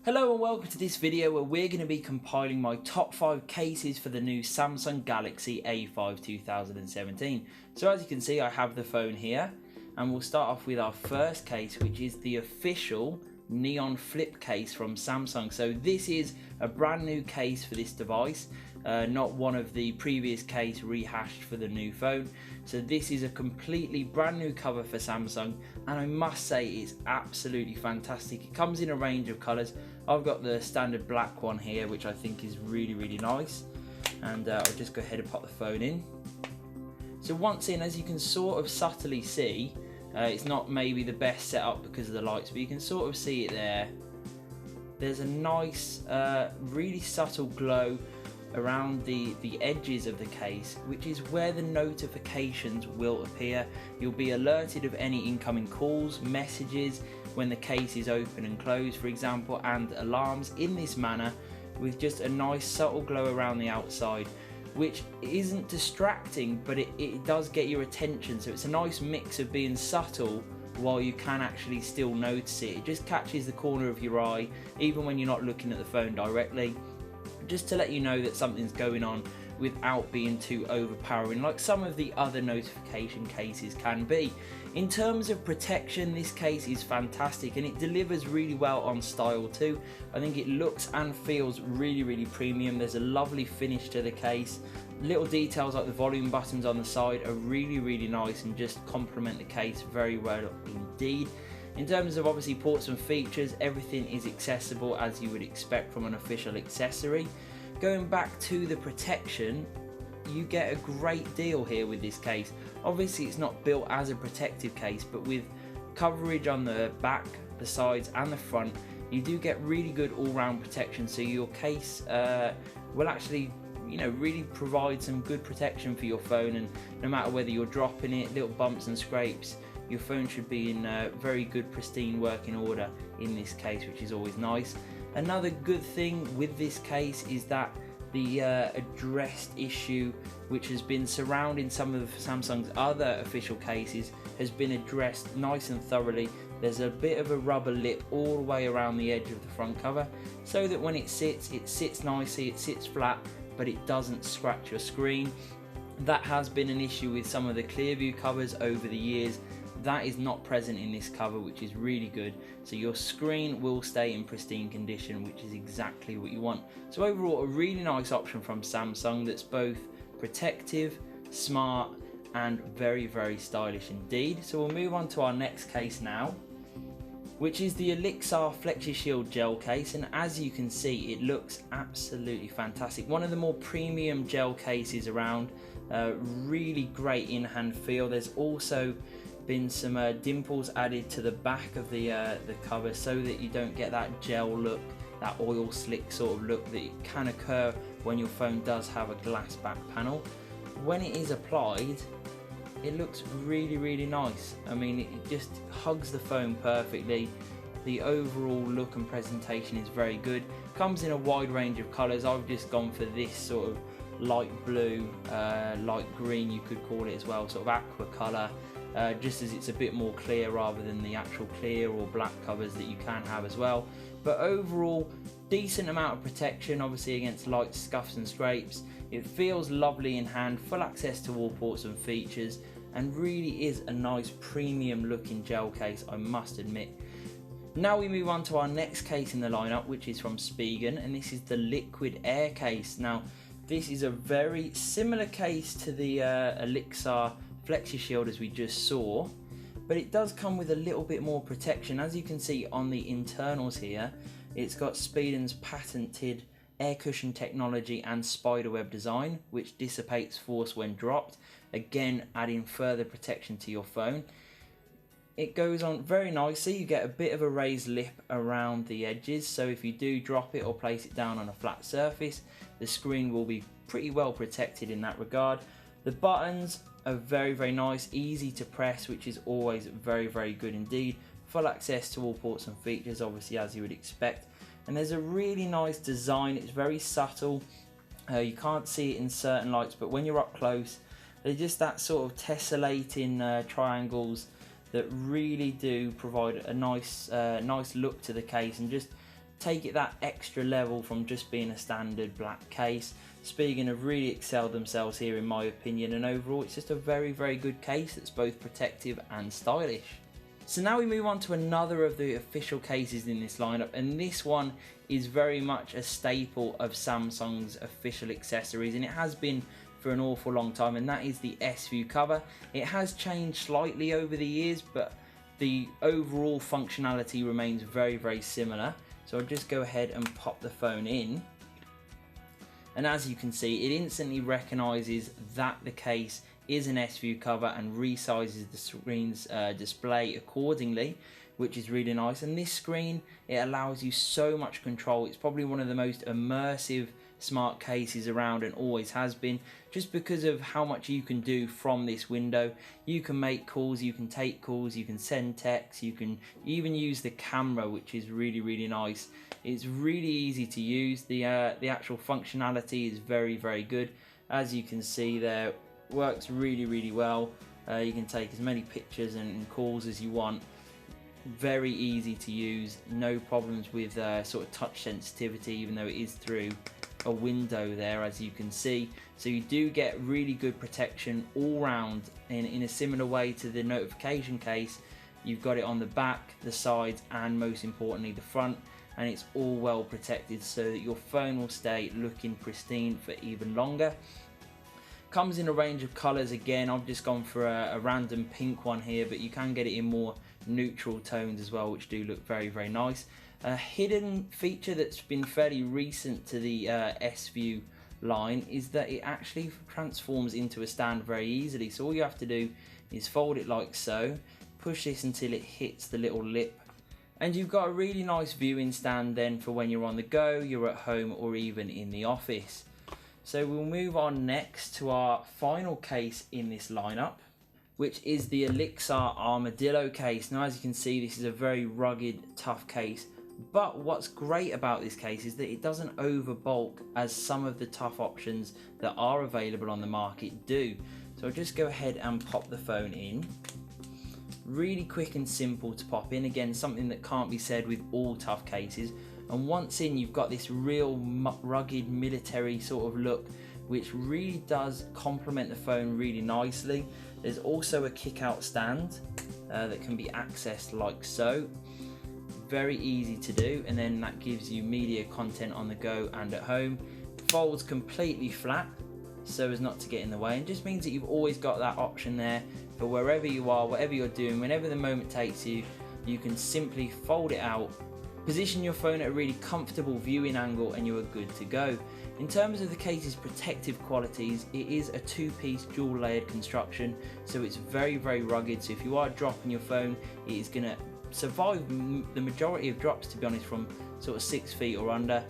Hello and welcome to this video where we're going to be compiling my top 5 cases for the new Samsung Galaxy A5 2017. So as you can see, I have the phone here and we'll start off with our first case, which is the official neon flip case from Samsung. So this is a brand new case for this device, not one of the previous case rehashed for the new phone. So this is a completely brand new cover for Samsung, and I must say it's absolutely fantastic. It comes in a range of colours. I've got the standard black one here, which I think is really nice, and I'll just go ahead and pop the phone in. So once in, as you can sort of subtly see, it's not maybe the best setup because of the lights, but you can sort of see it there. There's a nice, really subtle glow around the edges of the case, which is where the notifications will appear. You'll be alerted of any incoming calls, messages, when the case is open and closed, for example, and alarms in this manner, with just a nice subtle glow around the outside, which isn't distracting, but it does get your attention. So it's a nice mix of being subtle while you can actually still notice it. It just catches the corner of your eye, even when you're not looking at the phone directly, just to let you know that something's going on without being too overpowering like some of the other notification cases can be. In terms of protection, this case is fantastic and it delivers really well on style too. I think it looks and feels really premium. There's a lovely finish to the case. Little details like the volume buttons on the side are really nice and just complement the case very well indeed. In terms of obviously ports and features, everything is accessible as you would expect from an official accessory. Going back to the protection, you get a great deal here with this case. Obviously it's not built as a protective case, but with coverage on the back, the sides and the front, you do get really good all-round protection. So your case will actually really provide some good protection for your phone, and no matter whether you're dropping it, little bumps and scrapes, your phone should be in very good pristine working order in this case, which is always nice. Another good thing with this case is that the addressed issue, which has been surrounding some of Samsung's other official cases, has been addressed nice and thoroughly. There's a bit of a rubber lip all the way around the edge of the front cover, so that when it sits nicely, it sits flat, but it doesn't scratch your screen. That has been an issue with some of the Clearview covers over the years. That is not present in this cover, which is really good. So your screen will stay in pristine condition, which is exactly what you want. So overall, a really nice option from Samsung that's both protective, smart, and very stylish indeed. So we'll move on to our next case now, which is the Olixar Flexishield gel case, and as you can see, it looks absolutely fantastic. One of the more premium gel cases around, really great in-hand feel. There's also been some dimples added to the back of the cover so that you don't get that gel look, that oil slick sort of look that can occur when your phone does have a glass back panel. When it is applied, it looks really nice. I mean, it just hugs the phone perfectly. The overall look and presentation is very good. Comes in a wide range of colours. I've just gone for this sort of light blue, light green you could call it as well, sort of aqua colour, just as it's a bit more clear rather than the actual clear or black covers that you can have as well. But overall, decent amount of protection, obviously against light scuffs and scrapes. It feels lovely in hand, full access to all ports and features, and really is a nice premium looking gel case, I must admit. Now we move on to our next case in the lineup, which is from Spigen, and this is the Liquid Air case. Now this is a very similar case to the Olixar Flexishield as we just saw, but it does come with a little bit more protection. As you can see on the internals here, it's got Spigen's patented air cushion technology and spiderweb design, which dissipates force when dropped, again adding further protection to your phone. It goes on very nicely. You get a bit of a raised lip around the edges, so if you do drop it or place it down on a flat surface, the screen will be pretty well protected in that regard. The buttons are very nice, easy to press, which is always very good indeed. Full access to all ports and features, obviously, as you would expect. And there's a really nice design. It's very subtle. You can't see it in certain lights, but when you're up close, they're just that sort of tessellating triangles that really do provide a nice look to the case and just take it that extra level from just being a standard black case. Spigen have really excelled themselves here in my opinion, and overall it's just a very good case that's both protective and stylish. So now we move on to another of the official cases in this lineup, and this one is very much a staple of Samsung's official accessories, and it has been for an awful long time, and that is the S-View cover. It has changed slightly over the years, but the overall functionality remains very similar. So I'll just go ahead and pop the phone in, and as you can see, it instantly recognizes that the case is an S-View cover and resizes the screen's display accordingly, which is really nice. And this screen, it allows you so much control. It's probably one of the most immersive smart cases around, and always has been, just because of how much you can do from this window. You can make calls, you can take calls, you can send texts, you can even use the camera, which is really nice. It's really easy to use. The actual functionality is very good. As you can see there, works really well. You can take as many pictures and calls as you want. Very easy to use, no problems with sort of touch sensitivity, even though it is through a window there, as you can see. So you do get really good protection all round in a similar way to the notification case. You've got it on the back, the sides, and most importantly the front, and it's all well protected so that your phone will stay looking pristine for even longer. Comes in a range of colours. Again, I've just gone for a random pink one here, but you can get it in more neutral tones as well, which do look very nice. A hidden feature that's been fairly recent to the S-View line is that it actually transforms into a stand very easily. So all you have to do is fold it like so, push this until it hits the little lip, and you've got a really nice viewing stand then for when you're on the go, you're at home, or even in the office. So we'll move on next to our final case in this lineup, which is the Olixar Armourdillo case. Now, as you can see, this is a very rugged, tough case, but what's great about this case is that it doesn't over bulk as some of the tough options that are available on the market do. So I'll just go ahead and pop the phone in. Really quick and simple to pop in. Again, something that can't be said with all tough cases. And once in, you've got this real rugged military sort of look, which really does complement the phone really nicely. There's also a kick-out stand that can be accessed like so. Very easy to do, and then that gives you media content on the go and at home. Folds completely flat so as not to get in the way, and just means that you've always got that option there for wherever you are, whatever you're doing, whenever the moment takes you, you can simply fold it out, position your phone at a really comfortable viewing angle, and you are good to go. In terms of the case's protective qualities, it is a two-piece dual layered construction, so it's very rugged. So if you are dropping your phone, it is going to survive the majority of drops, to be honest, from sort of 6 feet or under.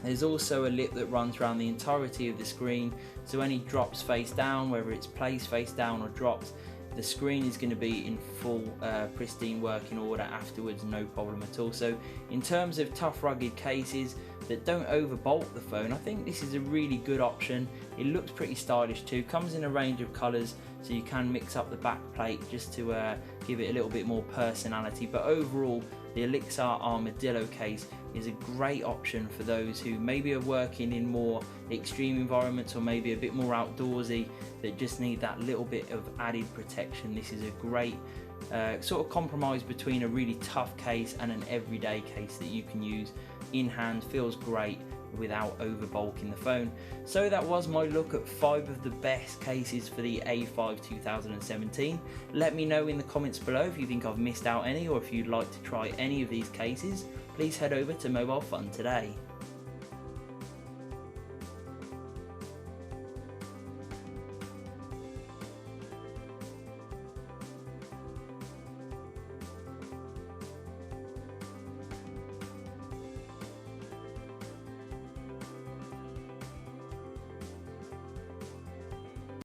There's also a lip that runs around the entirety of the screen, so any drops face down, whether it's placed face down or dropped, the screen is going to be in full pristine working order afterwards, no problem at all. So in terms of tough rugged cases that don't over bulk the phone, I think this is a really good option. It looks pretty stylish too, comes in a range of colours, so you can mix up the back plate just to give it a little bit more personality. But overall, the Olixar Armourdillo case is a great option for those who maybe are working in more extreme environments, or maybe a bit more outdoorsy, that just need that little bit of added protection. This is a great sort of compromise between a really tough case and an everyday case that you can use in hand. Feels great without over bulking the phone. So that was my look at 5 of the best cases for the A5 2017. Let me know in the comments below if you think I've missed out any, or if you'd like to try any of these cases. Please head over to Mobile Fun today.